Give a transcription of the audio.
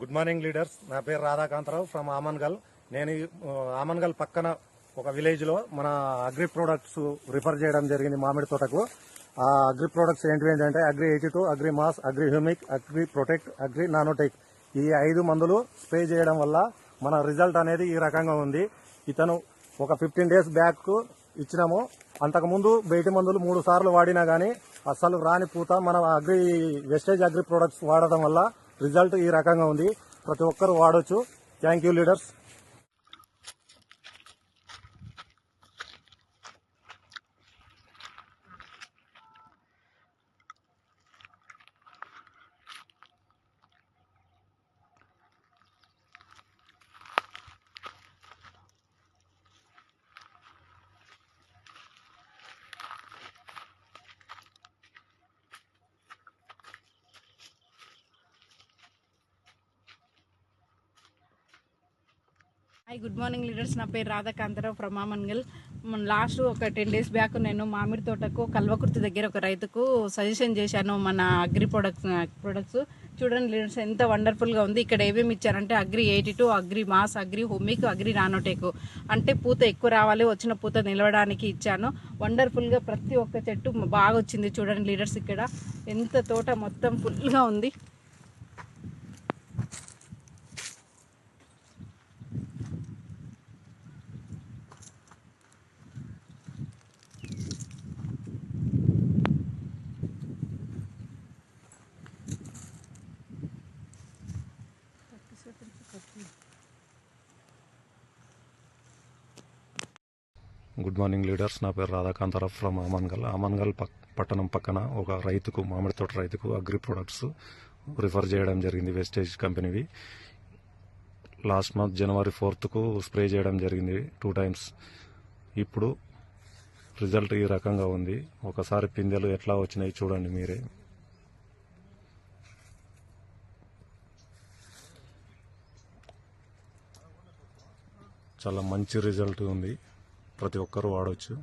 Good morning leaders. నా పేరు రాధాకాంతరావు from Amangal. నేను ఆమన్గల్ పక్కన ఒక విలేజ్ లో మన అగ్రి ప్రొడక్ట్స్ రిఫర్ చేయడం జరిగింది మామిడి తోటకు. ఆ అగ్రి ప్రొడక్ట్స్ ఏంటంటే agri 82, agri mass, agri humic, agri protect, agri nanotech. ఈ 5 మందులు స్ప్రే చేయడం వల్ల మన రిజల్ట్ అనేది ఈ రకంగా ఉంది. ఇతను ఒక 15 days బ్యాక్ ఇచ్చినాము. అంతకుముందు బయటి మందులు 3 సార్లు వాడినా గానీ అసలు రాని పూత మన వెస్టేజ్ అగ్రి ప్రొడక్ట్స్ వాడడం వల్ల రిజల్ట్ ఈ రకంగా ఉంది. ప్రతి ఒక్కరు వాడొచ్చు. Thank you leaders. Hi, good morning leaders. నా పేరు రాధాకాంతరావు ఫ్రమ్ ఆమన్గల్. లాస్ట్ ఒక 10 days బ్యాక్ నేను మామిడి తోటకు కల్వకుర్తి దగ్గర ఒక రైతుకు సజెషన్ చేశాను మన అగ్రి ప్రొడక్ట్స్. చూడండి లీడర్స్, ఎంత వండర్ఫుల్గా ఉంది. ఇక్కడ ఏమేమి ఇచ్చారంటే agri 82, agri mass, agri humic, agri nanotech. అంటే పూత ఎక్కువ రావాలి, వచ్చిన పూత నిలవడానికి ఇచ్చాను. వండర్ఫుల్గా ప్రతి ఒక్క చెట్టు బాగా వచ్చింది. చూడండి లీడర్స్, ఇక్కడ ఎంత తోట మొత్తం ఫుల్గా ఉంది. Good morning leaders. నా పేరు రాధాకాంతరావు ఫ్రమ్ ఆమన్గల్. ఆమన్గల్ పట్టణం పక్కన ఒక రైతుకు, మామిడి తోట రైతుకు అగ్రి ప్రొడక్ట్స్ రిఫర్ చేయడం జరిగింది, వెస్టేజ్ కంపెనీవి. Last month January 4th spray చేయడం జరిగింది 2 times. ఇప్పుడు రిజల్ట్ ఈ రకంగా ఉంది. ఒకసారి పిందెలు ఎట్లా వచ్చినాయి చూడండి మీరే. చాలా మంచి రిజల్ట్ ఉంది. ప్రతి ఒక్కరూ వాడవచ్చు.